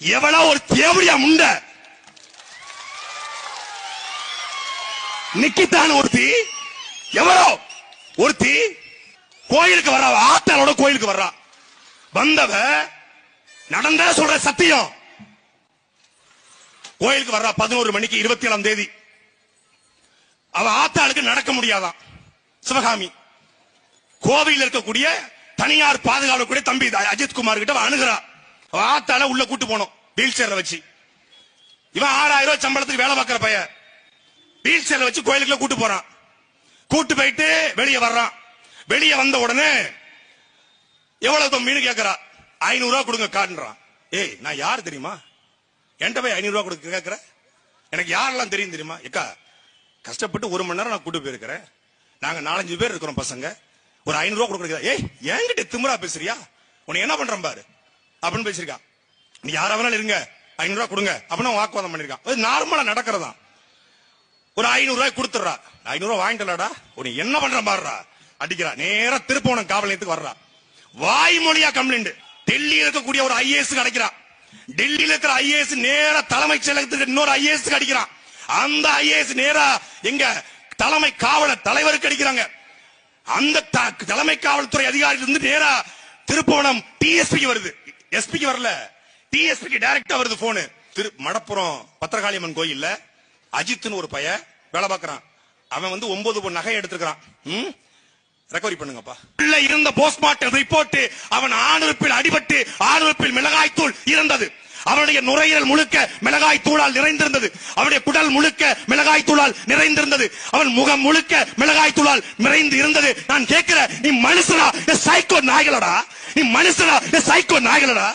எவ்வளவு ஒரு தேவடியா முண்ட நிக்கித்தான் ஒருத்தி, எவ்வளோ ஒருத்தி கோயிலுக்கு வர்றா, ஆத்தாளோட கோயிலுக்கு வர்றா. வந்தவ நடந்த சொல்ற சத்தியம். கோயிலுக்கு வர்றா 11 மணிக்கு 27ஆம் தேதி. அவ ஆத்தாளுக்கு நடக்க முடியாதான். சிவகாமி கோவையில் இருக்கக்கூடிய தனியார் பாதுகாவலக்கூடிய தம்பி அஜித் குமார் கிட்ட அணுகிறா. அவ ஆத்தால உள்ள கூட்டு போனோம் வீல் சேர்ல வச்சு. இவன் 6000 ரூபாய் சம்பளத்துக்கு வேலை பார்க்கிற பையன் வீல் சேர்ல வச்சு கோயிலுக்குள்ள கூட்டு போறான். கூட்டு போயிட்டு வெளியே வர்றான். வெளியே வந்த உடனே எவ்வளவு மீன் கேட்கறா. 500 ரூபாய் கொடுங்க காட்டுறான். ஏய் நான் யாரு தெரியுமா? என்கிட்ட போய் 500 ரூபாய் கொடுக்க கேட்கிற? எனக்கு யாரெல்லாம் தெரியும் தெரியுமா? ஏக்கா கஷ்டப்பட்டு 1 மணி நேரம் நான் கூட்டு போயிருக்கிறேன். நாங்க 4-5 பேர் இருக்கிறோம் பசங்க. ஒரு 500 ரூபாய் கொடுக்குறீங்க. ஏய் என்கிட்ட திமிரா பேசுறியா? உன்னை என்ன பண்றேன் பாரு அப்படின்னு பேசிருக்கா. நீ யாரா வேணாலும் இருங்க 500 ரூபாய் கொடுங்க அப்படின்னு வாக்குவாதம் பண்ணிருக்கான். அது நார்மலா நடக்கிறதா. ஒரு 500 ரூபாய் கொடுத்துறா. 500 ரூபாய் வாங்கிட்டலாடா. உன்னை என்ன பண்ற பாருடா அடிக்கிறா. நேரா திருப்போணம் காவல் நிலையத்துக்கு வர்றா. வாய்மொழியா கம்ப்ளைண்ட். டெல்லியில் இருக்கக்கூடிய ஒரு ஐஏஎஸ் அடிக்கிறா. டெல்லியில் இருக்கிற ஐஏஎஸ் நேரா தலைமைச் செயலகத்துக்கு இன்னொரு ஐஏஎஸ் அடிக்கிறான். அந்த ஐஏஎஸ் நேரா எங்க தலைமை காவலர் தலைவருக்கு அடிக்கிறாங்க. அந்த தலைமை காவல்துறை அதிகாரி இருந்து நேரா திருப்போணம் டிஎஸ்பிக்கு வருது. எஸ்பிக்கு வரல, டிஎஸ்பிக்கு டைரக்டா வருது போனு. மடப்புறம் பத்திரகாளியம்மன் கோயில்ல அஜித்னு ஒரு பையன் வேலை பார்க்கறான். அவன் 9 பொன் நகை எடுத்துக்கிறான். ரெக்கவரி பண்ணுங்கப்பா. உள்ள இருந்த போஸ்ட்மார்ட்டம் ரிப்போர்ட் அவன் ஆணுறுப்பில் அடிபட்டு ஆணுறுப்பில் மிளகாய் தூள் இருந்தது. அவனுடைய நுரையீரல் முழுக்க மிளகாய் தூளால் நிறைந்திருந்தது. அவனுடைய குடல் முழுக்க மிளகாய் தூளால் நிறைந்திருந்தது. அவன் முகம் முழுக்க மிளகாய் தூளால் நிறைந்து இருந்தது. நான் கேட்கிறேன், நீ மனுஷனா சைக்கோ நாய்களடா? நீ மனுஷனா சைக்கோ நாய்களடா?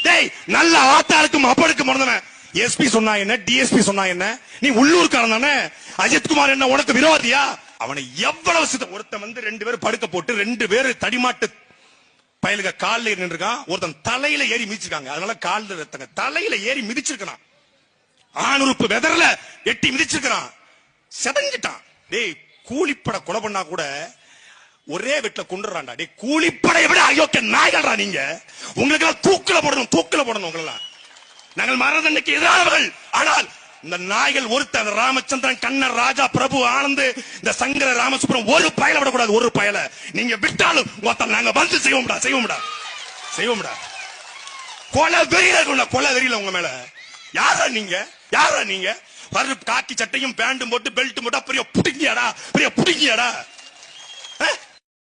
டேய் நல்ல ஆத்தாளுக்கும் அப்பனுக்கும் மறந்தவன் எஸ்பி சொன்னா என்ன, டிஎஸ்பி சொன்னா என்ன? நீ உள்ளூர்காரன் தானே? அஜித் குமார் என்ன உனக்கு விரோதியா? அவனை எவ்வளவு ஒருத்தன் 2 பேர் படுக்க போட்டு 2 பேர் தடிமாட்டு பயலுக காலில் நின்றுருக்கான். ஒருத்தன் தலையில ஏறி மிதிச்சிருக்காங்க. அதனால காலில் தலையில ஏறி மிதிச்சிருக்கான். ஆணுறுப்பு வெதர்ல எட்டி மிதிச்சிருக்கான். செதஞ்சிட்டான். டேய் கூலிப்பட கொலை பண்ணா கூட ஒரே வீட்டுல கொண்டுறான்டா. டேய் கூலிப்படையை விட அயோக்கிய நாய்கள்ரா நீங்க. உங்களுக்கு எல்லாம் தூக்கில போடணும். உங்களெல்லாம் நாங்கள் மரண தண்டனைக்கு எதிரானவர்கள். ஆனால் இந்த நாய்கள் ஒருத்தர் ராமச்சந்திரன், கண்ணர், ராஜா, பிரபு, ஆனந்த், இந்த சங்கர, ராமசுப்ரம் ஒரு பயல விடக்கூடாது. ஒரு பயல நீங்க விட்டாலும் நாங்க வந்து செய்வோம்டா. கொலை வெறியில உங்க மேல யாரா நீங்க? காக்கி சட்டையும் பேண்டும் போட்டு பெல்ட் போட்டா பெரிய புடிங்கியாடா.